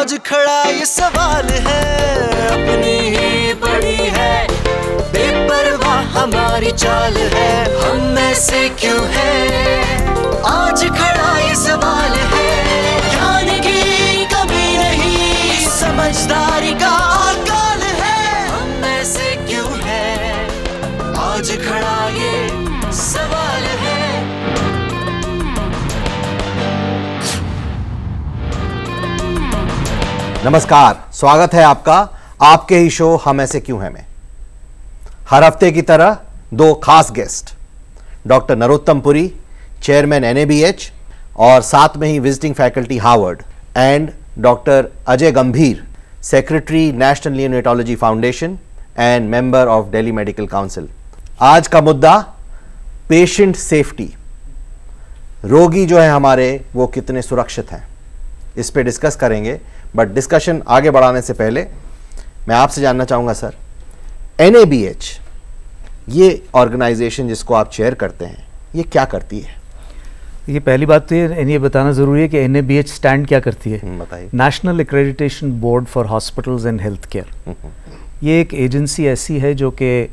आज खड़ा ये सवाल है, अपनी ही पड़ी है, बेपरवाह हमारी चाल है, हम में से क्यों है। आज खड़ा ये सवाल है, ज्ञान की कमी नहीं, समझदारी का अकाल है, हम में से क्यों है। आज खड़ा ये सवाल है। नमस्कार, स्वागत है आपका आपके ही शो हम ऐसे क्यों हैं में। हर हफ्ते की तरह दो खास guest, doctor Narottam Puri, chairman NABH और साथ में ही visiting faculty Harvard, and doctor Ajay Gambhir, secretary national neonatology foundation and member of Delhi medical council. आज का मुद्दा पेशेंट सेफ्टी, रोगी जो है हमारे वो कितने सुरक्षित हैं, इस पे डिस्कस करेंगे। बट डिस्कशन आगे बढ़ाने से पहले मैं आपसे जानना चाहूँगा सर, NABH ये ऑर्गेनाइजेशन जिसको आप चेयर करते हैं, ये क्या करती है? ये पहली बात तो ये बताना ज़रूरी है कि NABH स्टैंड क्या करती है। बताइए। National accreditation board for hospitals and health care. ये एक एजेंसी ऐसी है जो कि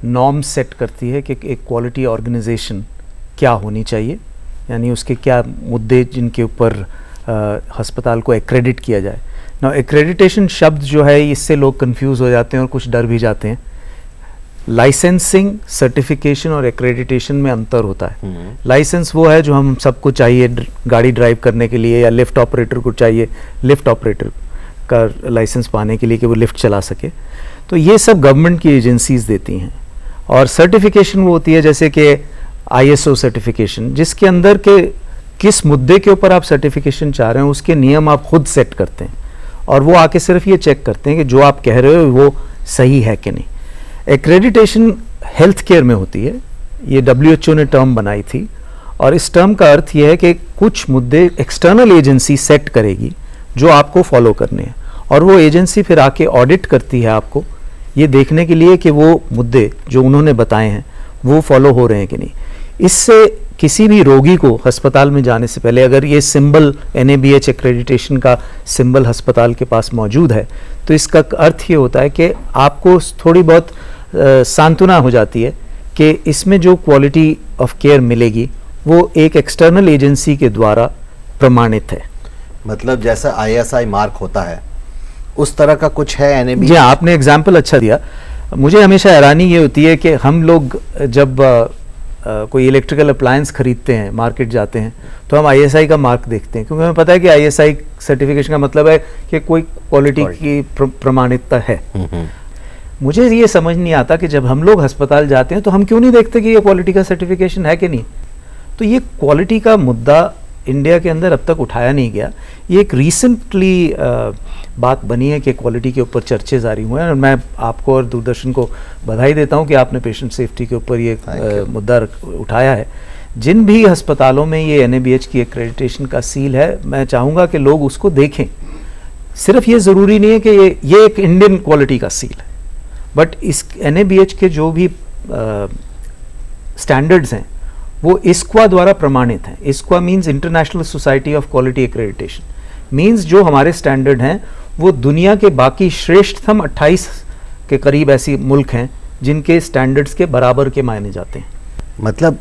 नॉर्म सेट करती है कि एक क्वालिटी ऑर्गेनाइजेशन क्या होनी चाहिए, यानी उसके क्या मुद्दे जिनके ऊपर अस्पताल को एक्रेडिट किया जाए। ना एक्रेडिटेशन शब्द जो है इससे लोग कंफ्यूज हो जाते हैं और कुछ डर भी जाते हैं। लाइसेंसिंग, सर्टिफिकेशन और एक्रेडिटेशन में अंतर होता है। लाइसेंस वो है जो हम सबको चाहिए गाड़ी ड्राइव करने के लिए, या लिफ्ट ऑपरेटर को चाहिए लिफ्ट ऑपरेटर का लाइसेंस पाने के लिए कि वो लिफ्ट चला सके, तो ये सब गवर्नमेंट की एजेंसीज देती हैं। और सर्टिफिकेशन वो होती है जैसे कि ISO सर्टिफिकेशन, जिसके अंदर के किस मुद्दे के ऊपर आप सर्टिफिकेशन चाह रहे हैं उसके नियम आप खुद सेट करते हैं, और वो आके सिर्फ ये चेक करते हैं कि जो आप कह रहे हो वो सही है कि नहीं। एक्रेडिटेशन हेल्थ केयर में होती है, ये WHO ने टर्म बनाई थी, और इस टर्म का अर्थ ये है कि कुछ मुद्दे एक्सटर्नल एजेंसी सेट करेगी जो आपको फॉलो करने हैं, और वो एजेंसी फिर आके ऑडिट करती है आपको ये देखने के लिए कि वो मुद्दे जो उन्होंने बताए हैं वो फॉलो हो रहे हैं कि नहीं। इससे किसी भी रोगी को अस्पताल में जाने से पहले अगर ये सिंबल NABH एक्रेडिटेशन का सिंबल अस्पताल के पास मौजूद है, तो इसका अर्थ ये होता है कि आपको थोड़ी बहुत सांत्वना हो जाती है कि इसमें जो क्वालिटी ऑफ केयर मिलेगी वो एक एक्सटर्नल एजेंसी के द्वारा प्रमाणित है। मतलब जैसा ISI मार्क होता है उस तरह का कुछ है NABH? जी, आपने एग्जाम्पल अच्छा दिया। मुझे हमेशा हैरानी ये होती है कि हम लोग जब कोई इलेक्ट्रिकल अप्लायंस खरीदते हैं, मार्केट जाते हैं, तो हम ISI का मार्क देखते हैं, क्योंकि हमें पता है कि ISI सर्टिफिकेशन का मतलब है कि कोई क्वालिटी की प्रमाणिकता है। मुझे ये समझ नहीं आता कि जब हम लोग अस्पताल जाते हैं तो हम क्यों नहीं देखते कि ये क्वालिटी का सर्टिफिकेशन है कि नहीं। तो ये क्वालिटी का मुद्दा इंडिया के अंदर अब तक उठाया नहीं गया। ये एक रिसेंटली बात बनी है कि क्वालिटी के ऊपर चर्चे जारी हुए हैं, और मैं आपको और दूरदर्शन को बधाई देता हूं कि आपने पेशेंट सेफ्टी के ऊपर ये मुद्दा उठाया है। जिन भी अस्पतालों में ये NABH की एक्रेडिटेशन का सील है, मैं चाहूँगा कि लोग उसको देखें। सिर्फ ये ज़रूरी नहीं है कि ये एक इंडियन क्वालिटी का सील है, बट इस NABH के जो भी स्टैंडर्ड्स हैं वो ISQA द्वारा प्रमाणित हैं। ISQA means international society of quality accreditation, means जो हमारे स्टैंडर्ड हैं वो दुनिया के बाकी श्रेष्ठतम 28 के करीब ऐसी मुल्क हैं जिनके स्टैंडर्ड्स के बराबर के माने जाते हैं। मतलब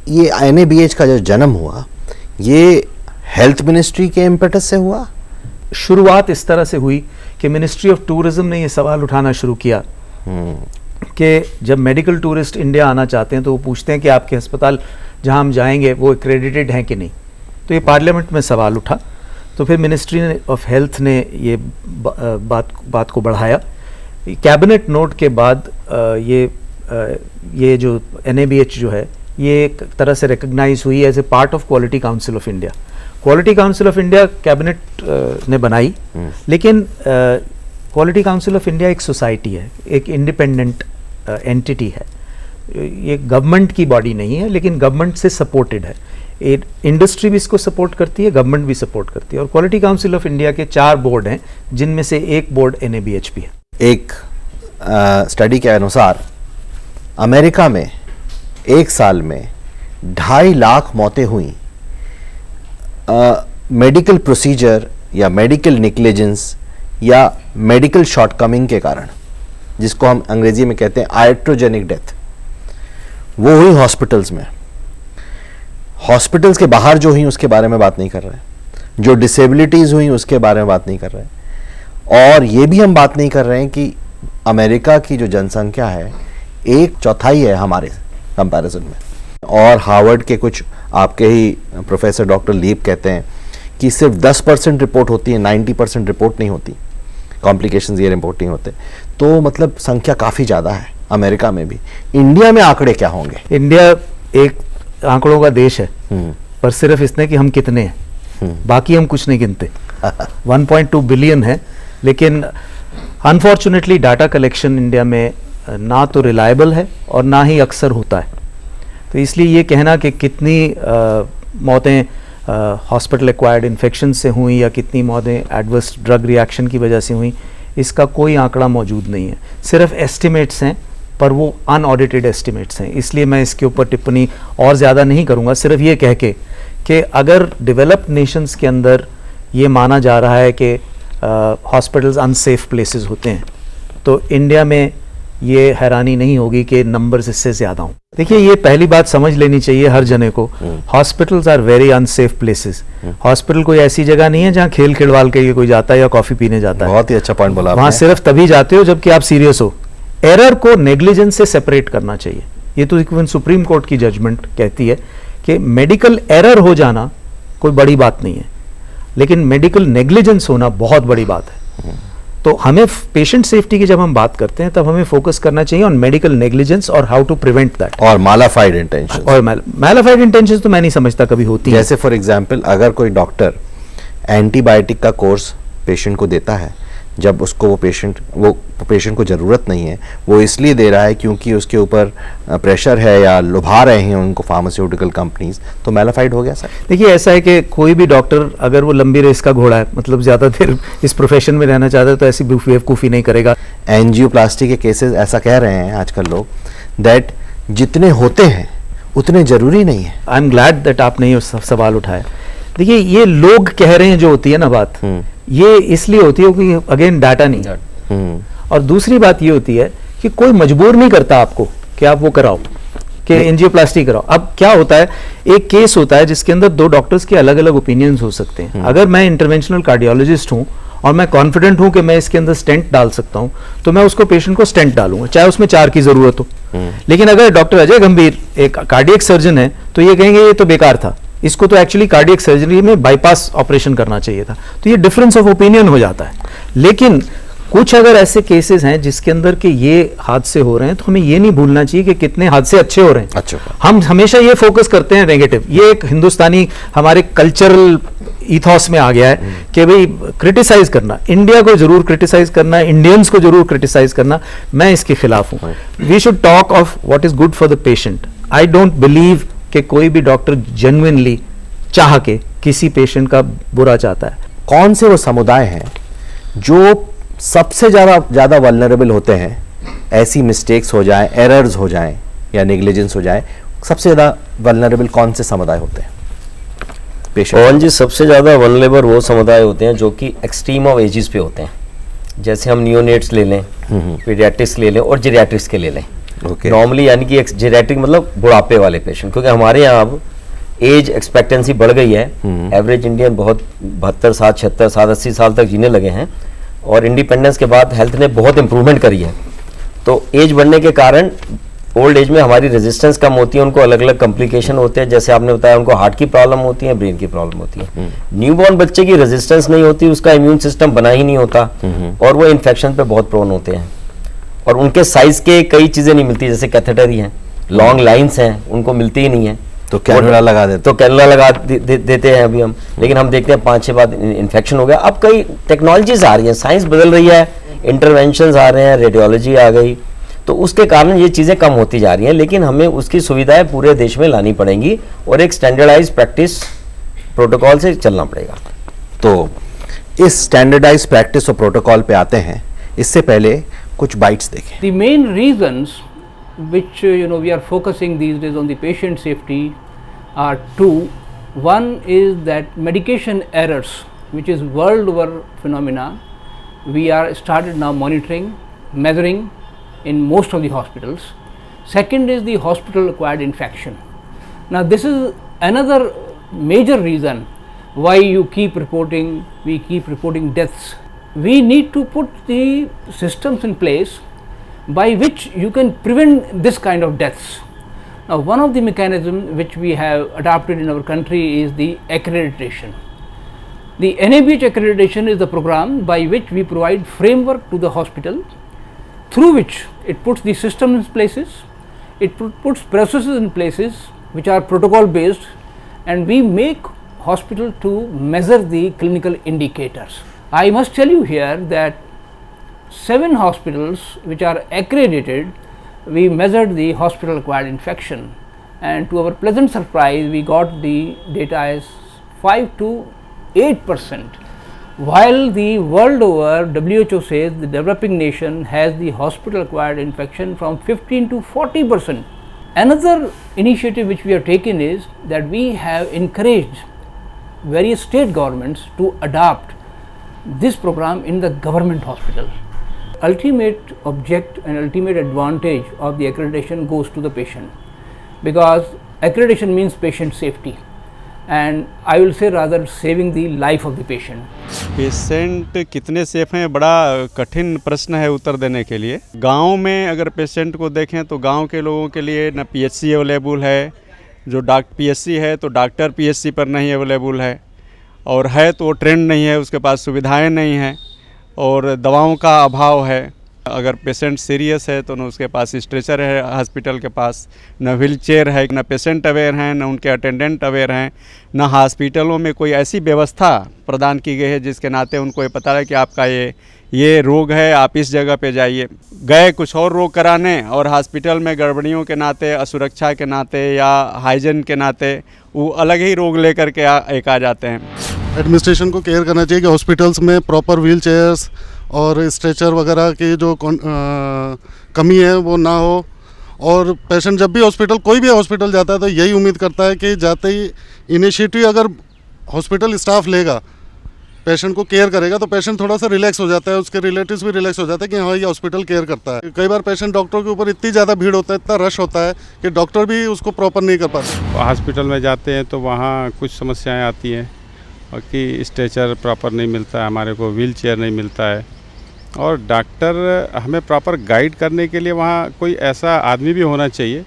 ये NABH का जो जन्म हुआ ये हेल्थ मिनिस्ट्री के इम्पेटस से हुआ? शुरुआत इस तरह से हुई कि मिनिस्ट्री ऑफ टूरिज्म ने ये सवाल उठाना शुरू किया कि जब मेडिकल टूरिस्ट इंडिया आना चाहते हैं तो वो पूछते हैं कि आपके अस्पताल जहां हम जाएंगे वो एक्रेडिटेड हैं कि नहीं। तो ये पार्लियामेंट में सवाल उठा, तो फिर मिनिस्ट्री ऑफ हेल्थ ने ये बात को बढ़ाया। कैबिनेट नोट के बाद ये जो NABH जो है ये एक तरह से रिकग्नाइज हुई as a part of quality council of India. Quality council of India cabinet ने बनाई, लेकिन क्वालिटी काउंसिल ऑफ इंडिया एक सोसाइटी है, एक इंडिपेंडेंट एंटिटी है, ये गवर्नमेंट की बॉडी नहीं है, लेकिन गवर्नमेंट से सपोर्टेड है। इंडस्ट्री भी इसको सपोर्ट करती है, गवर्नमेंट भी सपोर्ट करती है। और क्वालिटी काउंसिल ऑफ इंडिया के 4 बोर्ड हैं, जिनमें से एक बोर्ड NABH भी है। एक स्टडी के अनुसार अमेरिका में एक साल में 2.5 लाख मौतें हुई मेडिकल प्रोसीजर या मेडिकल निग्लिजेंस या मेडिकल शॉर्टकमिंग के कारण, जिसको हम अंग्रेजी में कहते हैं आइट्रोजेनिक डेथ, वो हुई हॉस्पिटल्स में। हॉस्पिटल्स के बाहर जो हुई उसके बारे में बात नहीं कर रहे, जो डिसेबिलिटीज़ हुई उसके बारे में बात नहीं कर रहे, और ये भी हम बात नहीं कर रहे हैं कि अमेरिका की जो जनसंख्या है 1/4 है हमारे कंपैरिजन में, और हार्वर्ड के कुछ आपके ही प्रोफेसर डॉक्टर लीप कहते हैं कि सिर्फ 10% रिपोर्ट होती है, 90% रिपोर्ट नहीं होती, कॉम्प्लिकेशंस ये रिपोर्ट नहीं होते। तो मतलब संख्या काफ़ी ज़्यादा है अमेरिका में भी। इंडिया में आंकड़े क्या होंगे? इंडिया एक आंकड़ों का देश है, पर सिर्फ इसने कि हम कितने हैं, बाकी हम कुछ नहीं गिनते। 1.2 बिलियन है, लेकिन अनफॉर्चुनेटली डाटा कलेक्शन इंडिया में ना तो रिलायबल है और ना ही अक्सर होता है। तो इसलिए ये कहना कि कितनी मौतें हॉस्पिटल एक्वायर्ड इन्फेक्शन से हुई या कितनी मौतें एडवर्स ड्रग रिएक्शन की वजह से हुई, इसका कोई आंकड़ा मौजूद नहीं है। सिर्फ एस्टिमेट्स हैं, पर वो अनऑडिटेड एस्टिमेट्स हैं। इसलिए मैं इसके ऊपर टिप्पणी और ज़्यादा नहीं करूँगा, सिर्फ ये कह के कि अगर डेवलप्ड नेशंस के अंदर ये माना जा रहा है कि हॉस्पिटल्स अनसेफ प्लेसेस होते हैं, तो इंडिया में ये हैरानी नहीं होगी कि नंबर्स इससे ज़्यादा हों। देखिए, ये पहली बात समझ लेनी चाहिए हर जने को, hospitals are very unsafe places. Hospital कोई ऐसी जगह नहीं है जहाँ खेल खिलवाल के लिए कोई जाता है या कॉफ़ी पीने जाता है। बहुत ही अच्छा पॉइंट बोला आपने। वहाँ सिर्फ तभी जाते हो जबकि आप सीरियस हो। एरर को नेग्लिजेंस से सेपरेट करना चाहिए। ये तो इवन सुप्रीम कोर्ट की जजमेंट कहती है कि मेडिकल एरर हो जाना कोई बड़ी बात नहीं है, लेकिन मेडिकल नेग्लिजेंस होना बहुत बड़ी बात है। तो हमें पेशेंट सेफ्टी की जब हम बात करते हैं तब हमें फोकस करना चाहिए ऑन मेडिकल नेग्लिजेंस और हाउ टू प्रिवेंट दैट। और मैलिफाइड इंटेंशन, और मैलिफाइड इंटेंशन तो मैं नहीं समझता कभी होती है। जैसे फॉर एग्जांपल अगर कोई डॉक्टर एंटीबायोटिक का कोर्स पेशेंट को देता है, जब उसको वो पेशेंट को ज़रूरत नहीं है, वो इसलिए दे रहा है क्योंकि उसके ऊपर प्रेशर है या लुभा रहे हैं उनको फार्मास्यूटिकल कंपनीज, तो मैलिफाइड हो गया सर। देखिए, ऐसा है कि कोई भी डॉक्टर अगर वो लंबी रेस का घोड़ा है, मतलब ज़्यादा देर इस प्रोफेशन में रहना चाहता है, तो ऐसी बेवकूफ़ी नहीं करेगा। एंजियोप्लास्टी के केसेस ऐसा कह रहे हैं आजकल लोग दैट जितने होते हैं उतने ज़रूरी नहीं है। आई एम ग्लैड दैट आपने ये सवाल उठाया। देखिए, ये लोग कह रहे हैं जो होती है ना बात, ये इसलिए होती है कि अगेन डाटा नहीं। और दूसरी बात ये होती है कि कोई मजबूर नहीं करता आपको कि आप वो कराओ, कि एंजियोप्लास्टी कराओ। अब क्या होता है, एक केस होता है जिसके अंदर दो डॉक्टर्स के अलग अलग ओपिनियंस हो सकते हैं। अगर मैं इंटरवेंशनल कार्डियोलॉजिस्ट हूं और मैं कॉन्फिडेंट हूं कि मैं इसके अंदर स्टेंट डाल सकता हूं, तो मैं उसको पेशेंट को स्टेंट डालूंगा, चाहे उसमें 4 की जरूरत हो। लेकिन अगर डॉक्टर अजय गंभीर एक कार्डियक सर्जन है, तो ये कहेंगे ये तो बेकार था, इसको तो एक्चुअली कार्डियक सर्जरी में बाईपास ऑपरेशन करना चाहिए था। तो ये डिफरेंस ऑफ ओपिनियन हो जाता है। लेकिन कुछ अगर ऐसे केसेस हैं जिसके अंदर के ये हादसे हो रहे हैं, तो हमें ये नहीं भूलना चाहिए कि कितने हादसे अच्छे हो रहे हैं। अच्छा, हम हमेशा ये फोकस करते हैं नेगेटिव। ये एक हिंदुस्तानी हमारे कल्चरल इथॉस में आ गया है कि भाई क्रिटिसाइज करना, इंडिया को जरूर क्रिटिसाइज करना, इंडियंस को जरूर क्रिटिसाइज करना, मैं इसके खिलाफ हूं। We should talk of what is good for the patient. I don't believe कि कोई भी डॉक्टर जेन्युइनली चाह के किसी पेशेंट का बुरा चाहता है। कौन से वो समुदाय हैं जो सबसे ज़्यादा वल्नरेबल होते हैं, ऐसी मिस्टेक्स हो जाएं, एरर्स हो जाएं या नेग्लिजेंस हो जाए, सबसे ज़्यादा वल्नरेबल कौन से समुदाय होते हैं पेशेंट? जी, सबसे ज़्यादा वल्नरेबल वो समुदाय होते हैं जो कि एक्सट्रीम ऑफ एजेस पे होते हैं। जैसे हम नियोनेट्स ले लें, पीडियाट्रिक्स ले लें और जेरियाट्रिक्स के ले लें। नॉर्मली यानी कि जेरियाट्रिक मतलब बुढ़ापे वाले पेशेंट, क्योंकि हमारे यहाँ अब एज एक्सपेक्टेंसी बढ़ गई है। एवरेज इंडियन बहुत 72 साल 76 साल 80 साल तक जीने लगे हैं, और इंडिपेंडेंस के बाद हेल्थ ने बहुत इंप्रूवमेंट करी है। तो एज बढ़ने के कारण ओल्ड एज में हमारी रेजिस्टेंस कम होती है, उनको अलग अलग कॉम्प्लिकेशन होते हैं। जैसे आपने बताया, उनको हार्ट की प्रॉब्लम होती है, ब्रेन की प्रॉब्लम होती है। न्यूबॉर्न बच्चे की रेजिस्टेंस नहीं होती, उसका इम्यून सिस्टम बना ही नहीं होता, और वो इन्फेक्शन पे बहुत प्रोन होते हैं। और उनके साइज के कई चीज़ें नहीं मिलती, जैसे कैथेटर ही हैं, लॉन्ग लाइन्स हैं, उनको मिलती ही नहीं है, तो कैनुला लगा देते, तो कैनुला लगा देते हैं अभी हम। लेकिन हम देखते हैं 5-6 बाद इन्फेक्शन हो गया। अब कई टेक्नोलॉजीज आ रही हैं, साइंस बदल रही है, इंटरवेंशंस आ रहे हैं, रेडियोलॉजी आ गई, तो उसके कारण ये चीज़ें कम होती जा रही हैं। लेकिन हमें उसकी सुविधाएं पूरे देश में लानी पड़ेंगी और एक स्टैंडर्डाइज प्रैक्टिस प्रोटोकॉल से चलना पड़ेगा। तो इस स्टैंडर्डाइज प्रैक्टिस और प्रोटोकॉल पे आते हैं, इससे पहले कुछ बाइट्स देखें। The main reasons which we are focusing these days on the patient safety are two. One is that medication errors which is world over phenomena, we are started now monitoring, measuring in most of the hospitals. Second is the hospital acquired infection. Now this is another major reason why we keep reporting deaths. We need to put the systems in place by which you can prevent this kind of deaths. Now one of the mechanisms which we have adopted in our country is the accreditation. The NABH accreditation is the program by which we provide framework to the hospital, through which it puts the systems in places, it puts processes in places which are protocol based, and we make hospital to measure the clinical indicators. I must tell you here that 7 hospitals which are accredited, we measured the hospital acquired infection, and to our pleasant surprise we got the data as 5 to 8%, while the world over WHO says the developing nation has the hospital acquired infection from 15 to 40%. Another initiative which we have taken is that we have encouraged various state governments to adopt this program in the government hospital. Ultimate object and ultimate advantage of the accreditation goes to the patient, because accreditation means patient safety, and I will say rather saving the life of the patient. Patient कितने safe हैं बड़ा कठिन प्रश्न है उत्तर देने के लिए। गांव में अगर पेशेंट को देखें तो गांव के लोगों के लिए न पीएचसी अवेलेबल है, जो पीएचसी है तो डॉक्टर पीएचसी पर नहीं अवेलेबल है, और है तो ट्रेंड नहीं है, उसके पास सुविधाएं नहीं हैं और दवाओं का अभाव है। अगर पेशेंट सीरियस है तो न उसके पास स्ट्रेचर है हॉस्पिटल के पास, न व्हील चेयर है, न पेशेंट अवेयर हैं, न उनके अटेंडेंट अवेयर हैं, न हॉस्पिटलों में कोई ऐसी व्यवस्था प्रदान की गई है जिसके नाते उनको ये पता है कि आपका ये रोग है, आप इस जगह पे जाइए। गए कुछ और रोग कराने और हॉस्पिटल में गड़बड़ियों के नाते, असुरक्षा के नाते या हाइजीन के नाते वो अलग ही रोग लेकर के आ जाते हैं। एडमिनिस्ट्रेशन को केयर करना चाहिए कि हॉस्पिटल्स में प्रॉपर व्हील चेयर्स और स्ट्रेचर वगैरह की जो कमी है वो ना हो, और पेशेंट जब भी हॉस्पिटल कोई भी हॉस्पिटल जाता है तो यही उम्मीद करता है कि जाते ही इनिशिएटिव अगर हॉस्पिटल स्टाफ लेगा, पेशेंट को केयर करेगा, तो पेशेंट थोड़ा सा रिलैक्स हो जाता है, उसके रिलेटिव्स भी रिलैक्स हो जाते हैं कि हाँ ये हॉस्पिटल केयर करता है। कई बार पेशेंट डॉक्टर के ऊपर इतनी ज़्यादा भीड़ होता है, इतना रश होता है कि डॉक्टर भी उसको प्रॉपर नहीं कर पाते। हॉस्पिटल में जाते हैं तो वहाँ कुछ समस्याएं आती हैं कि स्ट्रेचर प्रॉपर नहीं मिलता है, हमारे को व्हील चेयर नहीं मिलता है, और डॉक्टर हमें प्रॉपर गाइड करने के लिए वहाँ कोई ऐसा आदमी भी होना चाहिए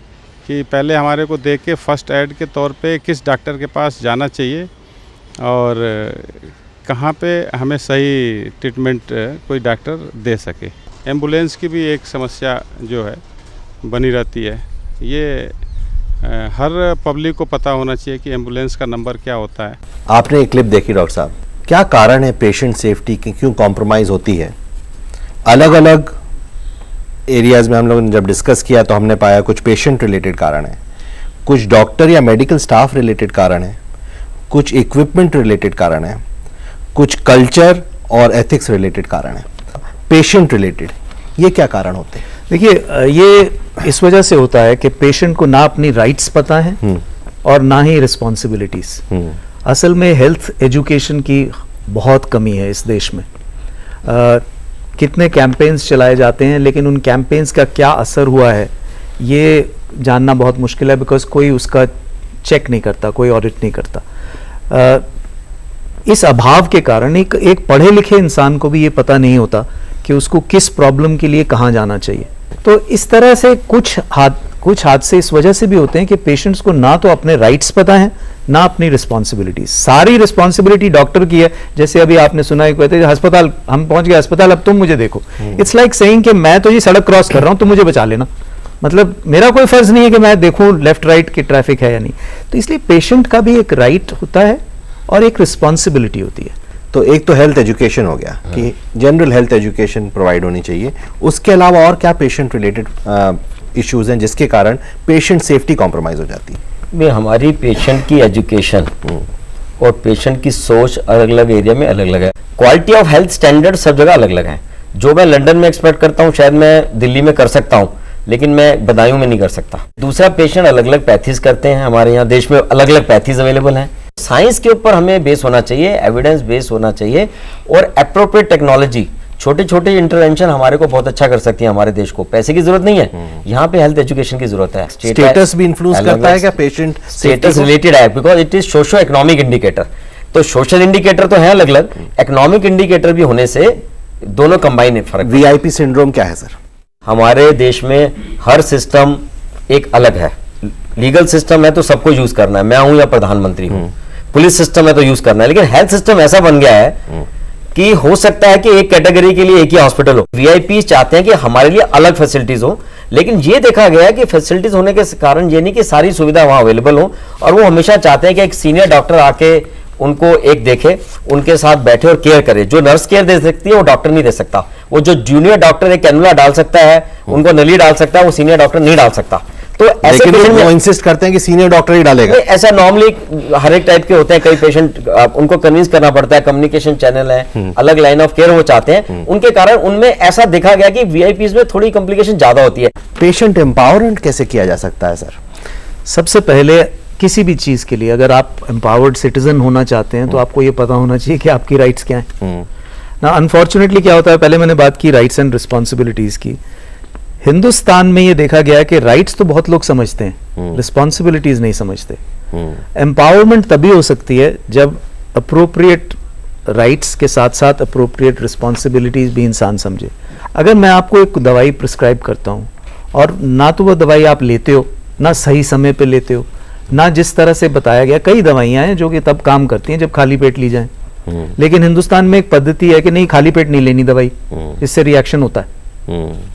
कि पहले हमारे को देख के फर्स्ट एड के तौर पे किस डॉक्टर के पास जाना चाहिए और कहाँ पे हमें सही ट्रीटमेंट कोई डॉक्टर दे सके। एम्बुलेंस की भी एक समस्या जो है बनी रहती है, ये हर पब्लिक को पता होना चाहिए कि एम्बुलेंस का नंबर क्या होता है। आपने एक क्लिप देखी डॉक्टर साहब, क्या कारण है पेशेंट सेफ्टी की क्यों कॉम्प्रोमाइज़ होती है? अलग अलग एरियाज़ में हम लोगों ने जब डिस्कस किया तो हमने पाया कुछ पेशेंट रिलेटेड कारण है, कुछ डॉक्टर या मेडिकल स्टाफ रिलेटेड कारण है, कुछ इक्विपमेंट रिलेटेड कारण है, कुछ कल्चर और एथिक्स रिलेटेड कारण है। पेशेंट रिलेटेड ये क्या कारण होते हैं? देखिए, ये इस वजह से होता है कि पेशेंट को ना अपनी राइट्स पता है और ना ही रिस्पॉन्सिबिलिटीज। असल में हेल्थ एजुकेशन की बहुत कमी है इस देश में। कितने कैंपेन्स चलाए जाते हैं, लेकिन उन कैंपेन्स का क्या असर हुआ है ये जानना बहुत मुश्किल है, बिकॉज कोई उसका चेक नहीं करता, कोई ऑडिट नहीं करता। इस अभाव के कारण एक पढ़े लिखे इंसान को भी ये पता नहीं होता कि उसको किस प्रॉब्लम के लिए कहाँ जाना चाहिए। तो इस तरह से कुछ हादसे इस वजह से भी होते हैं कि पेशेंट्स को ना तो अपने राइट्स पता है ना अपनी रिस्पॉन्सिबिलिटीज। सारी रिस्पॉन्सिबिलिटी डॉक्टर की है। जैसे अभी आपने सुना है, कहते हैं अस्पताल, हम पहुंच गए अस्पताल, अब तुम मुझे देखो। इट्स लाइक सेइंग कि मैं तो ये सड़क क्रॉस कर रहा हूं, तुम मुझे बचा लेना। मतलब मेरा कोई फर्ज नहीं है कि मैं देखूं लेफ्ट राइट की ट्रैफिक है या नहीं। तो इसलिए पेशेंट का भी एक राइट होता है और एक रिस्पॉन्सिबिलिटी होती है। तो एक तो हेल्थ एजुकेशन हो गया कि जनरल हेल्थ एजुकेशन प्रोवाइड होनी चाहिए, उसके अलावा और क्या पेशेंट रिलेटेड इश्यूज हैं जिसके कारण पेशेंट सेफ्टी कॉम्प्रोमाइज हो जाती है? हमारी पेशेंट की एजुकेशन और पेशेंट की सोच अलग अलग एरिया में अलग अलग है। क्वालिटी ऑफ हेल्थ स्टैंडर्ड सब जगह अलग अलग है। जो मैं लंदन में एक्सपेक्ट करता हूँ शायद मैं दिल्ली में कर सकता हूँ, लेकिन मैं बदायूं में नहीं कर सकता। दूसरा, पेशेंट अलग अलग पैथीज करते हैं। हमारे यहाँ देश में अलग अलग पैथीज अवेलेबल हैं। साइंस के ऊपर हमें बेस होना चाहिए, एविडेंस बेस होना चाहिए, और एप्रोप्रिएट टेक्नोलॉजी, छोटे छोटे इंटरवेंशन हमारे को बहुत अच्छा कर सकती है हमारे देश को। पैसे की जरूरत नहीं है, यहाँ पे हेल्थ एजुकेशन की जरूरत है। स्टेटस भी इन्फ्लुएंस करता है क्या पेशेंट स्टेटस रिलेटेड है, because it is socio economic indicator. तो सोशल इंडिकेटर तो है अलग अलग, इकोनॉमिक इंडिकेटर भी होने से दोनों कंबाइन फर्क। वीआईपी सिंड्रोम क्या है सर? हमारे देश में हर सिस्टम एक अलग है। लीगल सिस्टम है तो सबको यूज करना है, मैं हूं या प्रधानमंत्री हूं। पुलिस सिस्टम है तो यूज करना है, लेकिन हेल्थ सिस्टम ऐसा बन गया है कि हो सकता है कि एक कैटेगरी के लिए एक ही हॉस्पिटल हो। वीआईपी चाहते हैं कि हमारे लिए अलग फैसिलिटीज हो, लेकिन ये देखा गया है कि फैसिलिटीज होने के कारण ये नहीं कि सारी सुविधा वहां अवेलेबल हो, और वो हमेशा चाहते हैं कि एक सीनियर डॉक्टर आके उनको एक देखे, उनके साथ बैठे और केयर करे। जो नर्स केयर दे सकती है वो डॉक्टर नहीं दे सकता। वो जो जूनियर डॉक्टर एक कैनुला डाल सकता है, उनको नली डाल सकता है, वो सीनियर डॉक्टर नहीं डाल सकता। तो ऐसे पेशेंट वो इंसिस्ट करते हैं कि सीनियर डॉक्टर ही डालेगा। ऐसा नॉर्मली हर एक टाइप के होते हैं, कई पेशेंट उनको कन्विंस करना पड़ता है, कम्युनिकेशन चैनल है, अलग लाइन ऑफ केयर वो चाहते हैं, उनके कारण उनमें ऐसा देखा गया कि वीआईपीज में थोड़ी कॉम्प्लिकेशन ज्यादा होती है। पेशेंट एम्पावरमेंट कैसे किया जा सकता है सर? सबसे पहले किसी भी चीज के लिए अगर आप एम्पावर्ड सिटीजन होना चाहते हैं तो आपको ये पता होना चाहिए कि आपकी राइट्स क्या हैं। ना अनफॉर्चुनेटली क्या होता है, पहले मैंने बात की राइट्स एंड रिस्पॉन्सिबिलिटीज की। हिंदुस्तान में ये देखा गया है कि राइट्स तो बहुत लोग समझते हैं, रिस्पॉन्सिबिलिटीज नहीं समझते। एम्पावरमेंट तभी हो सकती है जब अप्रोप्रिएट राइट्स के साथ साथ अप्रोप्रिएट रिस्पॉन्सिबिलिटीज भी इंसान समझे। अगर मैं आपको एक दवाई प्रिस्क्राइब करता हूँ और ना तो वो दवाई आप लेते हो, ना सही समय पे लेते हो, ना जिस तरह से बताया गया, कई दवाइयां हैं जो कि तब काम करती हैं जब खाली पेट ली जाएं, लेकिन हिंदुस्तान में एक पद्धति है कि नहीं खाली पेट नहीं लेनी दवाई, इससे रिएक्शन होता है।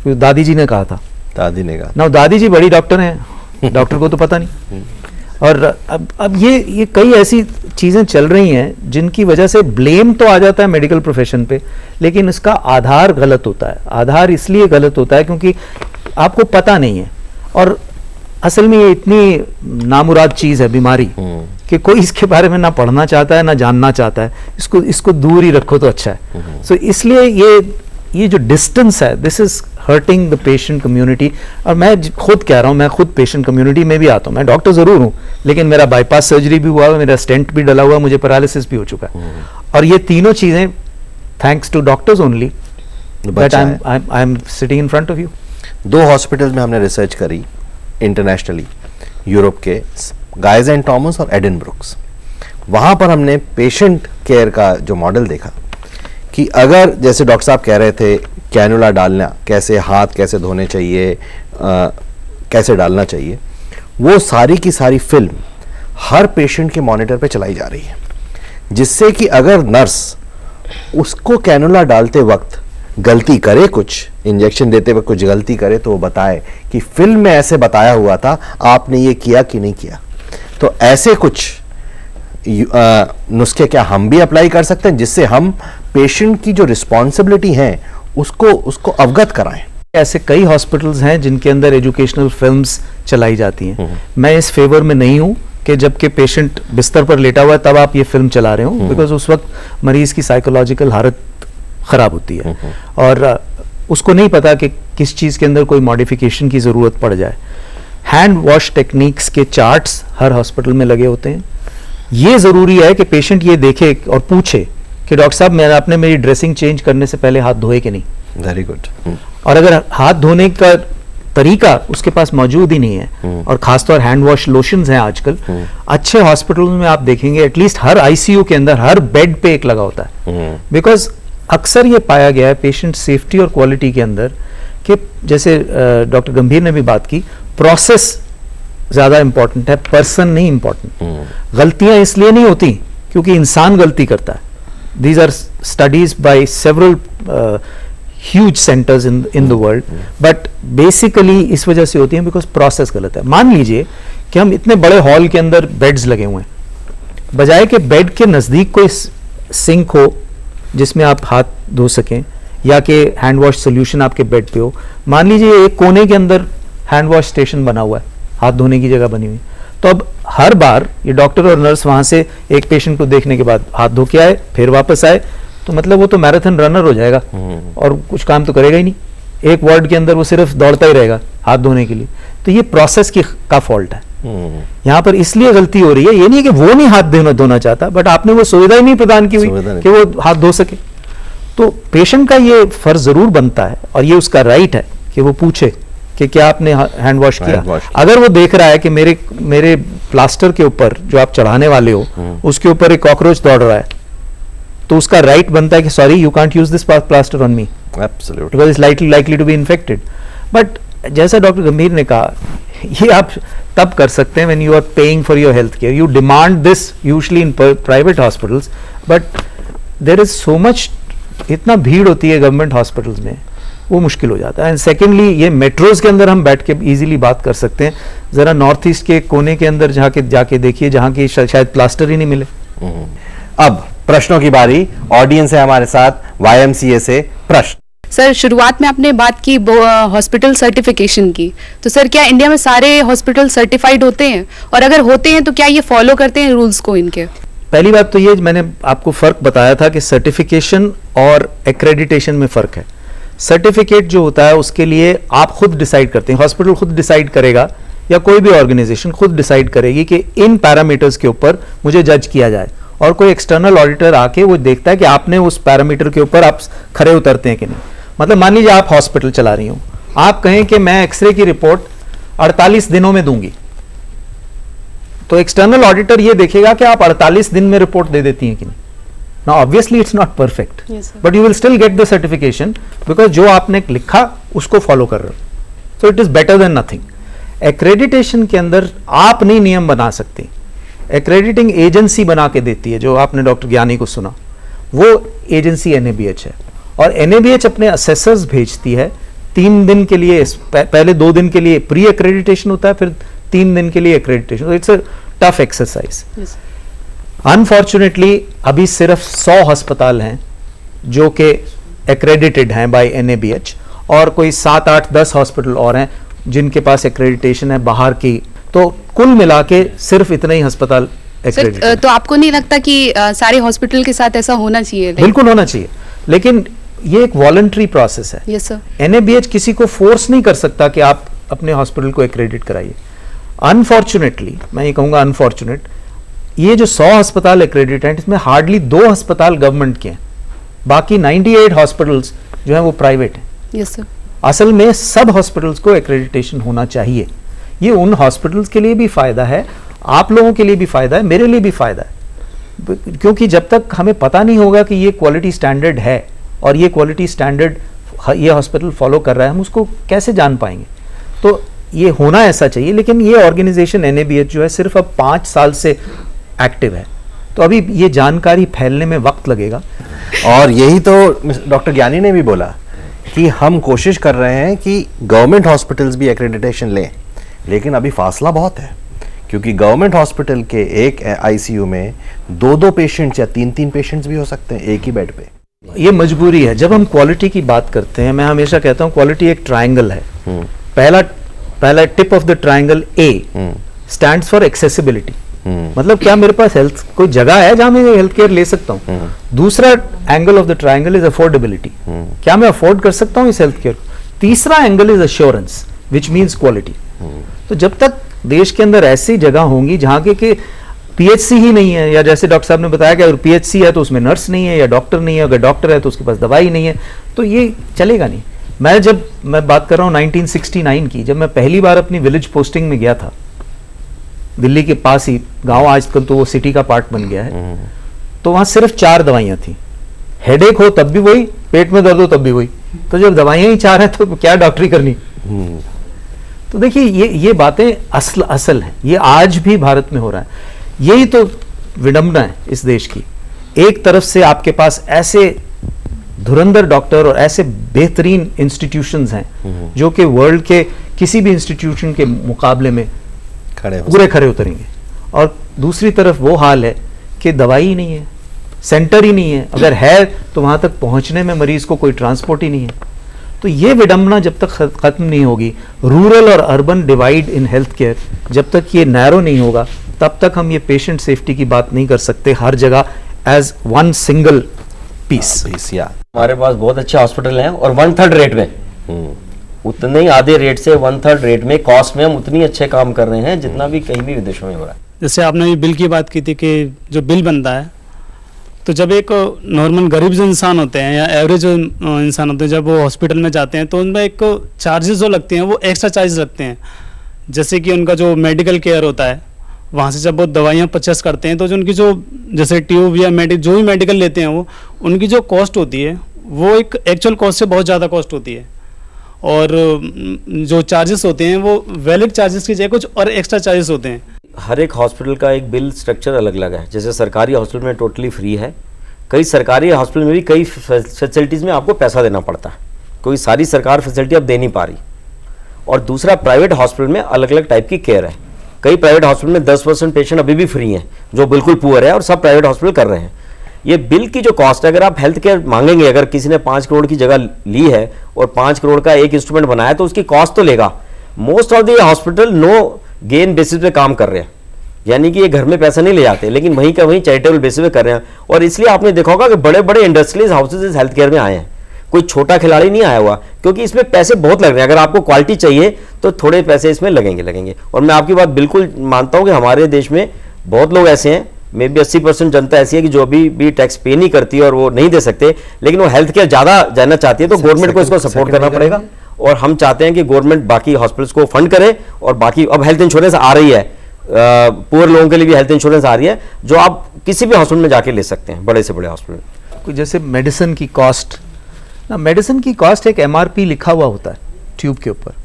दादी जी ने कहा था, दादी ने कहा ना, दादी जी बड़ी डॉक्टर हैं, डॉक्टर को तो पता नहीं। और अब ये कई ऐसी चीजें चल रही हैं जिनकी वजह से ब्लेम तो आ जाता है मेडिकल प्रोफेशन पे, लेकिन इसका आधार गलत होता है। आधार इसलिए गलत होता है क्योंकि आपको पता नहीं है, और असल में ये इतनी नामुराद चीज है बीमारी कि कोई इसके बारे में ना पढ़ना चाहता है ना जानना चाहता है। इसको दूर ही रखो तो अच्छा है। सो इसलिए ये जो डिस्टेंस है, this is hurting the patient community. और मैं खुद कह रहा हूँ, मैं खुद पेशेंट कम्युनिटी में भी आता हूँ। मैं डॉक्टर जरूर हूँ, लेकिन मेरा बाईपास सर्जरी भी हुआ, मेरा स्टेंट भी डला हुआ, मुझे पैरालिसिस भी हो चुका है। और ये तीनों चीजें thanks to doctors only that I am sitting in front of you. 2 hospitals में हमने रिसर्च करी इंटरनेशनली, यूरोप के गाइज एंड थॉमस और एडिनब्रुक्स। वहाँ पर हमने पेशेंट केयर का जो मॉडल देखा कि अगर जैसे डॉक्टर साहब कह रहे थे कैनुला डालना कैसे, हाथ कैसे धोने चाहिए, कैसे डालना चाहिए, वो सारी की सारी फिल्म हर पेशेंट के मॉनिटर पे चलाई जा रही है, जिससे कि अगर नर्स उसको कैनुला डालते वक्त गलती करे, कुछ इंजेक्शन देते वक्त कुछ गलती करे, तो वो बताए कि फिल्म में ऐसे बताया हुआ था, आपने ये किया कि नहीं किया। तो ऐसे कुछ नुस्खे क्या हम भी अप्लाई कर सकते हैं जिससे हम पेशेंट की जो रिस्पॉन्सिबिलिटी है उसको अवगत कराएं? ऐसे कई हॉस्पिटल्स हैं जिनके अंदर एजुकेशनल फिल्म्स चलाई जाती हैं। मैं इस फेवर में नहीं हूं कि जबकि पेशेंट बिस्तर पर लेटा हुआ है तब आप ये फिल्म चला रहे हो, बिकॉज उस वक्त मरीज की साइकोलॉजिकल हालत खराब होती है और उसको नहीं पता कि किस चीज के अंदर कोई मॉडिफिकेशन की जरूरत पड़ जाए। हैंड वॉश टेक्निक्स के चार्ट्स हर हॉस्पिटल में लगे होते हैं। ये जरूरी है कि पेशेंट ये देखे और पूछे कि डॉक्टर साहब आपने मेरी ड्रेसिंग चेंज करने से पहले हाथ धोए कि नहीं। Very good. और अगर हाथ धोने का तरीका उसके पास मौजूद ही नहीं है, और खासतौर हैंड वॉश लोशंस हैं आजकल, अच्छे हॉस्पिटल्स में आप देखेंगे एटलीस्ट हर आईसीयू के अंदर हर बेड पे एक लगा होता है। बिकॉज अक्सर ये पाया गया है पेशेंट सेफ्टी और क्वालिटी के अंदर कि जैसे डॉक्टर गंभीर ने भी बात की, प्रोसेस ज्यादा इंपॉर्टेंट है, पर्सन नहीं इंपॉर्टेंट। गलतियां इसलिए नहीं होती क्योंकि इंसान गलती करता है। These are studies by several huge centres in the world, but basically इस वजह से होती है बिकॉज प्रोसेस गलत है। मान लीजिए कि हम इतने बड़े हॉल के अंदर बेड्स लगे हुए हैं, बजाय कि बेड के नजदीक कोई सिंक हो जिसमें आप हाथ धो सकें या कि हैंड वॉश सोल्यूशन आपके बेड पे हो, मान लीजिए एक कोने के अंदर हैंड वॉश स्टेशन बना हुआ है, हाथ धोने की जगह बनी हुई, तो अब हर बार ये डॉक्टर और नर्स वहां से एक पेशेंट को देखने के बाद हाथ धो के आए फिर वापस आए, तो मतलब वो तो मैराथन रनर हो जाएगा और कुछ काम तो करेगा ही नहीं। एक वार्ड के अंदर वो सिर्फ दौड़ता ही रहेगा हाथ धोने के लिए। तो ये प्रोसेस का फॉल्ट है। यहाँ पर इसलिए गलती हो रही है, ये नहीं कि वो नहीं हाथ धोना चाहता, बट आपने वो सुविधा ही नहीं प्रदान की हुई कि वो हाथ धो सके। तो पेशेंट का ये फर्ज जरूर बनता है और ये उसका राइट है कि वो पूछे कि क्या आपने हैंड वॉश किया। अगर वो देख रहा है कि मेरे प्लास्टर के ऊपर जो आप चढ़ाने वाले हो उसके ऊपर एक कॉकरोच दौड़ रहा है, तो उसका राइट बनता है कि sorry you can't use this plaster on me because it's likely to be infected. But जैसा डॉक्टर गंभीर ने कहा, ये आप तब कर सकते हैं when you are paying for your health care. You demand this usually in private hospitals, but there is so much, इतना भीड़ होती है गवर्नमेंट हॉस्पिटल्स में, वो मुश्किल हो जाता है। एंड सेकेंडली, ये मेट्रोज के अंदर हम बैठ के इजीली बात कर सकते हैं। जरा नॉर्थ ईस्ट के कोने के अंदर जाके देखिए जहाँ की शायद प्लास्टर ही नहीं मिले। अब प्रश्नों की बारी, ऑडियंस है हमारे साथ YMCA से प्रश्न। सर, शुरुआत में आपने बात की हॉस्पिटल सर्टिफिकेशन की, तो सर क्या इंडिया में सारे हॉस्पिटल सर्टिफाइड होते हैं, और अगर होते हैं तो क्या ये फॉलो करते हैं रूल्स को इनके? पहली बात तो ये मैंने आपको फर्क बताया था कि सर्टिफिकेशन और एक्रेडिटेशन में फर्क है। सर्टिफिकेट जो होता है उसके लिए आप खुद डिसाइड करते हैं, हॉस्पिटल खुद डिसाइड करेगा या कोई भी ऑर्गेनाइजेशन खुद डिसाइड करेगी कि इन पैरामीटर्स के ऊपर मुझे जज किया जाए, और कोई एक्सटर्नल ऑडिटर आके वो देखता है कि आपने उस पैरामीटर के ऊपर आप खरे उतरते हैं कि नहीं। मतलब मान लीजिए आप हॉस्पिटल चला रही हो, आप कहें कि मैं एक्सरे की रिपोर्ट 48 दिनों में दूंगी, तो एक्सटर्नल ऑडिटर ये देखेगा कि आप 48 दिन में रिपोर्ट दे देती हैं कि नहीं। Now obviously it's not perfect, but you will still get the certification because जो आपने लिखा उसको फॉलो कर रहे हो, so it is better than nothing. Accreditation के अंदर आप नहीं नियम बना सकते, एक्रेडिटिंग एजेंसी बना के देती है, जो आपने डॉक्टर ज्ञानी को सुना, वो एजेंसी NABH है, और NABH अपने असेसर्स भेजती है 3 दिन के लिए, पहले 2 दिन के लिए प्री एक्रेडिटेशन होता है, फिर 3 दिन के लिए accreditation. It's a tough exercise. Unfortunately अभी सिर्फ 100 अस्पताल हैं जो कि एक्रेडिटेड हैं बाय NABH, और कोई 7, 8, 10 हॉस्पिटल और हैं जिनके पास एक्रेडिटेशन है बाहर की, तो कुल मिला के सिर्फ इतने ही अस्पताल एक्रेडिटेड। तो आपको नहीं लगता कि सारे हॉस्पिटल के साथ ऐसा होना चाहिए? बिल्कुल होना चाहिए, लेकिन ये एक वॉलंटरी प्रोसेस है। Yes sir. NABH किसी को फोर्स नहीं कर सकता कि आप अपने हॉस्पिटल को एक्रेडिट कराइए। अनफॉर्चुनेटली, मैं ये कहूँगा अनफॉर्चुनेट, ये जो 100 अस्पताल एक्रेडिट हैं, इसमें हार्डली 2 अस्पताल गवर्नमेंट के हैं, बाकी 98 हॉस्पिटल्स जो हैं वो प्राइवेट हैं। Yes sir. असल में सब हॉस्पिटल्स को एक्रेडिटेशन होना चाहिए। ये उन हॉस्पिटल्स के लिए भी फायदा है, आप लोगों के लिए भी फायदा है, मेरे लिए भी फायदा है, क्योंकि जब तक हमें पता नहीं होगा कि ये क्वालिटी स्टैंडर्ड है और ये क्वालिटी स्टैंडर्ड ये हॉस्पिटल फॉलो कर रहा है, हम उसको कैसे जान पाएंगे? तो ये होना ऐसा चाहिए। लेकिन ये ऑर्गेनाइजेशन NABH जो है सिर्फ अब 5 साल से एक्टिव है, तो अभी ये जानकारी फैलने में वक्त लगेगा। और यही तो डॉक्टर ज्ञानी ने भी बोला कि हम कोशिश कर रहे हैं कि गवर्नमेंट हॉस्पिटल्स भी एक्रेडिटेशन लें, लेकिन अभी फासला बहुत है, क्योंकि गवर्नमेंट हॉस्पिटल के एक ICU में 2-2 पेशेंट्स या 3-3 पेशेंट्स भी हो सकते हैं एक ही बेड पे। ये मजबूरी है। जब हम क्वालिटी की बात करते हैं, मैं हमेशा कहता हूँ क्वालिटी एक ट्रायंगल है। पहला tip of the triangle A stands for accessibility, मतलब क्या मेरे पास हेल्थ कोई जगह है जहां मैं हेल्थ केयर ले सकता हूँ। दूसरा angle of the triangle is affordability, क्या मैं अफोर्ड कर सकता हूँ इस हेल्थ केयर। तीसरा angle is assurance which means quality. तो जब तक देश के अंदर ऐसी जगह होंगी जहाँ के PHC ही नहीं है, या जैसे डॉक्टर साहब ने बताया कि अगर PHC है तो उसमें नर्स नहीं है या डॉक्टर नहीं है, अगर डॉक्टर है तो उसके पास दवाई नहीं है, तो ये चलेगा नहीं। मैं बात कर रहा हूँ 1969 की, जब मैं पहली बार अपनी विलेज पोस्टिंग में गया था, दिल्ली के पास ही गांव, आजकल तो वो सिटी का पार्ट बन गया है, तो वहां सिर्फ 4 दवाइयां थी। हेडेक हो तब भी वही, पेट में दर्द हो तब भी वही। तो जब दवाइयां ही 4 हैं तो क्या डॉक्टरी करनी? तो देखिए ये बातें असल हैं, ये आज भी भारत में हो रहा है। यही तो विडंबना है इस देश की। एक तरफ से आपके पास ऐसे धुरंधर डॉक्टर और ऐसे बेहतरीन इंस्टीट्यूशंस हैं जो कि वर्ल्ड के किसी भी इंस्टीट्यूशन के मुकाबले में पूरे खरे उतरेंगे, और दूसरी तरफ वो हाल है कि दवाई ही नहीं है, सेंटर ही नहीं है, अगर है तो वहां तक पहुंचने में मरीज को कोई ट्रांसपोर्ट ही नहीं है। तो ये विडंबना जब तक खत्म नहीं होगी, रूरल और urban divide in health care जब तक ये नैरो नहीं होगा, तब तक हम ये पेशेंट सेफ्टी की बात नहीं कर सकते हर जगह एज वन सिंगल पीस। हमारे पास बहुत अच्छे हॉस्पिटल हैं और 1/3 रेट में उतने ही आधे रेट से 1/3 रेट में कॉस्ट में हम उतनी अच्छे काम कर रहे हैं जितना भी कहीं भी विदेशों में हो रहा है। जैसे आपने ये बिल की बात की थी कि जो बिल बनता है, तो जब एक नॉर्मल गरीब जो इंसान होते हैं या एवरेज जो इंसान होते हैं, जब वो हॉस्पिटल में जाते हैं तो उनमें एक चार्जेस जो लगते हैं वो एक्स्ट्रा चार्जेस लगते हैं। जैसे कि उनका जो मेडिकल केयर होता है, वहाँ से जब वो दवाइयाँ परचेस करते हैं तो जो उनकी जो जैसे ट्यूब या जो भी मेडिकल लेते हैं वो उनकी जो कॉस्ट होती है वो एक एक्चुअल कॉस्ट से बहुत ज़्यादा कॉस्ट होती है। और जो चार्जेस होते हैं वो वैलिड चार्जेस की जगह कुछ और एक्स्ट्रा चार्जेस होते हैं। हर एक हॉस्पिटल का एक बिल स्ट्रक्चर अलग अलग है। जैसे सरकारी हॉस्पिटल में टोटली फ्री है, कई सरकारी हॉस्पिटल में भी कई फैसिलिटीज़ में आपको पैसा देना पड़ता है, कोई सारी सरकार फैसिलिटी अब दे नहीं पा रही। और दूसरा, प्राइवेट हॉस्पिटल में अलग अलग टाइप की केयर है। कई प्राइवेट हॉस्पिटल में 10% पेशेंट अभी भी फ्री हैं जो बिल्कुल पुअर है, और सब प्राइवेट हॉस्पिटल कर रहे हैं। ये बिल की जो कॉस्ट है, अगर आप हेल्थ केयर मांगेंगे, अगर किसी ने 5 करोड़ की जगह ली है और 5 करोड़ का एक इंस्ट्रूमेंट बनाया तो उसकी कॉस्ट तो लेगा। Most of the hospital no gain basis पे काम कर रहे हैं, यानी कि ये घर में पैसा नहीं ले जाते, लेकिन वहीं का वहीं चैरिटेबल बेसिस पे कर रहे हैं। और इसलिए आपने देखा होगा कि बड़े बड़े इंडस्ट्रियलिस्ट हाउसेज हेल्थ केयर में आए हैं, कोई छोटा खिलाड़ी नहीं आया हुआ, क्योंकि इसमें पैसे बहुत लग रहे हैं। अगर आपको क्वालिटी चाहिए तो थोड़े पैसे इसमें लगेंगे। और मैं आपकी बात बिल्कुल मानता हूँ कि हमारे देश में बहुत लोग ऐसे हैं, मे बी 80% जनता ऐसी है कि जो अभी भी टैक्स पे नहीं करती और वो नहीं दे सकते, लेकिन वो हेल्थ केयर ज़्यादा जानना चाहती है, तो गवर्नमेंट को इसको सपोर्ट करना पड़ेगा। और हम चाहते हैं कि गवर्नमेंट बाकी हॉस्पिटल्स को फंड करे, और बाकी अब हेल्थ इंश्योरेंस आ रही है, पुअर लोगों के लिए भी हेल्थ इंश्योरेंस आ रही है, जो आप किसी भी हॉस्पिटल में जाके ले सकते हैं, बड़े से बड़े हॉस्पिटल। जैसे मेडिसिन की कॉस्ट ना, मेडिसिन की कॉस्ट एक MRP लिखा हुआ होता है ट्यूब के ऊपर।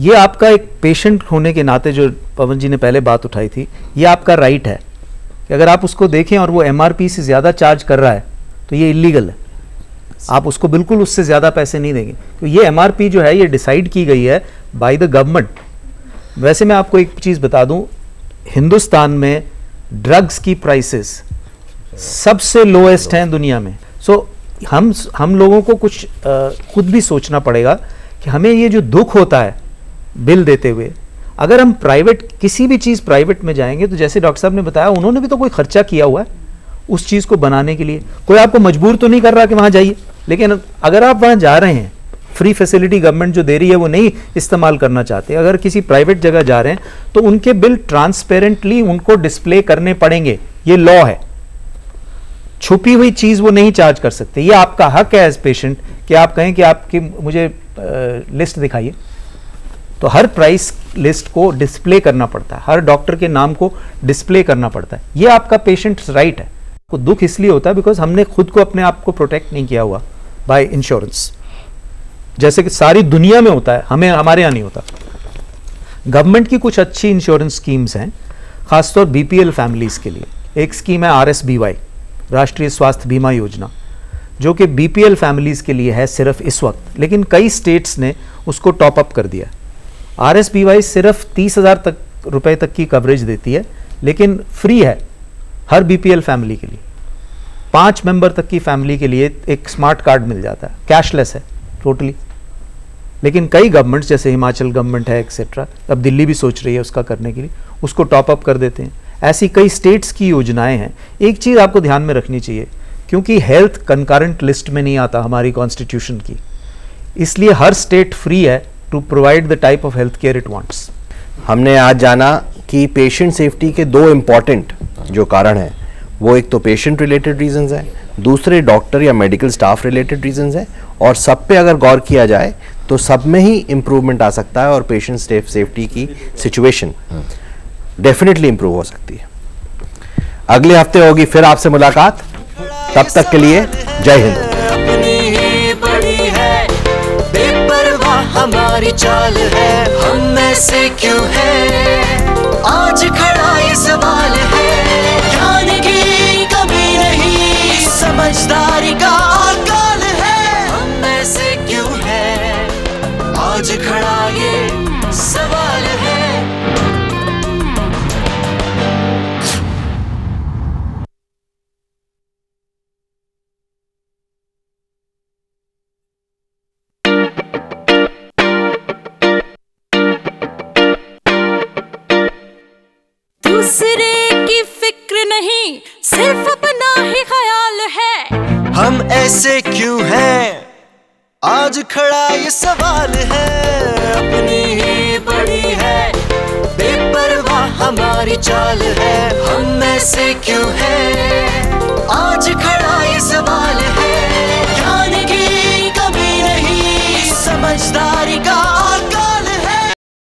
ये आपका एक पेशेंट होने के नाते, जो पवन जी ने पहले बात उठाई थी, ये आपका राइट है कि अगर आप उसको देखें और वो MRP से ज़्यादा चार्ज कर रहा है तो ये इलीगल है। आप उसको बिल्कुल उससे ज़्यादा पैसे नहीं देंगे। तो ये MRP जो है ये डिसाइड की गई है बाय द गवर्नमेंट। वैसे मैं आपको एक चीज़ बता दूं, हिंदुस्तान में ड्रग्स की प्राइसेस सबसे लोएस्ट हैं दुनिया में। सो हम लोगों को कुछ खुद भी सोचना पड़ेगा कि हमें ये जो दुख होता है बिल देते हुए, अगर हम प्राइवेट किसी भी चीज़ प्राइवेट में जाएंगे तो जैसे डॉक्टर साहब ने बताया, उन्होंने भी तो कोई खर्चा किया हुआ है उस चीज़ को बनाने के लिए। कोई आपको मजबूर तो नहीं कर रहा कि वहाँ जाइए, लेकिन अगर आप वहाँ जा रहे हैं, फ्री फैसिलिटी गवर्नमेंट जो दे रही है वो नहीं इस्तेमाल करना चाहते, अगर किसी प्राइवेट जगह जा रहे हैं तो उनके बिल ट्रांसपेरेंटली उनको डिस्प्ले करने पड़ेंगे। ये लॉ है, छुपी हुई चीज़ वो नहीं चार्ज कर सकते। ये आपका हक है एज पेशेंट कि आप कहें कि आपकी मुझे लिस्ट दिखाइए, तो हर प्राइस लिस्ट को डिस्प्ले करना पड़ता है, हर डॉक्टर के नाम को डिस्प्ले करना पड़ता है। ये आपका पेशेंट्स राइट है। को दुख इसलिए होता है बिकॉज हमने खुद को अपने आप को प्रोटेक्ट नहीं किया हुआ बाय इंश्योरेंस, जैसे कि सारी दुनिया में होता है, हमारे यहाँ नहीं होता। गवर्नमेंट की कुछ अच्छी इंश्योरेंस स्कीम्स हैं, खासतौर BPL फैमिलीज के लिए। एक स्कीम है RSBY, राष्ट्रीय स्वास्थ्य बीमा योजना, जो कि BPL फैमिलीज के लिए है सिर्फ इस वक्त, लेकिन कई स्टेट्स ने उसको टॉप अप कर दिया। RSBY सिर्फ 30,000 रुपए तक की कवरेज देती है, लेकिन फ्री है हर BPL फैमिली के लिए। 5 मेंबर तक की फैमिली के लिए एक स्मार्ट कार्ड मिल जाता है, कैशलेस है टोटली। लेकिन कई गवर्नमेंट्स जैसे हिमाचल गवर्नमेंट है एक्सेट्रा, अब दिल्ली भी सोच रही है उसका करने के लिए, उसको टॉप अप कर देते हैं। ऐसी कई स्टेट्स की योजनाएं हैं। एक चीज़ आपको ध्यान में रखनी चाहिए, क्योंकि हेल्थ कंकरेंट लिस्ट में नहीं आता हमारी कॉन्स्टिट्यूशन की, इसलिए हर स्टेट फ्री है to provide the type of health care it wants. हमने आज जाना कि पेशेंट सेफ्टी के 2 इम्पॉर्टेंट जो कारण हैं, वो एक तो पेशेंट रिलेटेड रीजंस हैं, दूसरे डॉक्टर या मेडिकल स्टाफ रिलेटेड रीजंस हैं, और सब पे अगर गौर किया जाए तो सब में ही इम्प्रूवमेंट आ सकता है और पेशेंट सेफ्टी की सिचुएशन डेफिनेटली इम्प्रूव हो सकती है। अगले हफ्ते होगी फिर आपसे मुलाकात, तब तक के लिए जय हिंद। अपनी ही बड़ी है, बेपरवाह हमारी चाल है, हम में से क्यों है आज खड़ा ये सवाल है। ज्ञान की कमी नहीं, समझदारी का अकाल है, हम में से क्यों है आज खड़ा ये सवाल है। दूसरे की फिक्र नहीं, सिर्फ अपना ही ख्याल है, हम ऐसे क्यों हैं आज खड़ा ये सवाल है, अपनी ही पड़ी है, बेपरवाह हमारी चाल है, हम ऐसे क्यों हैं।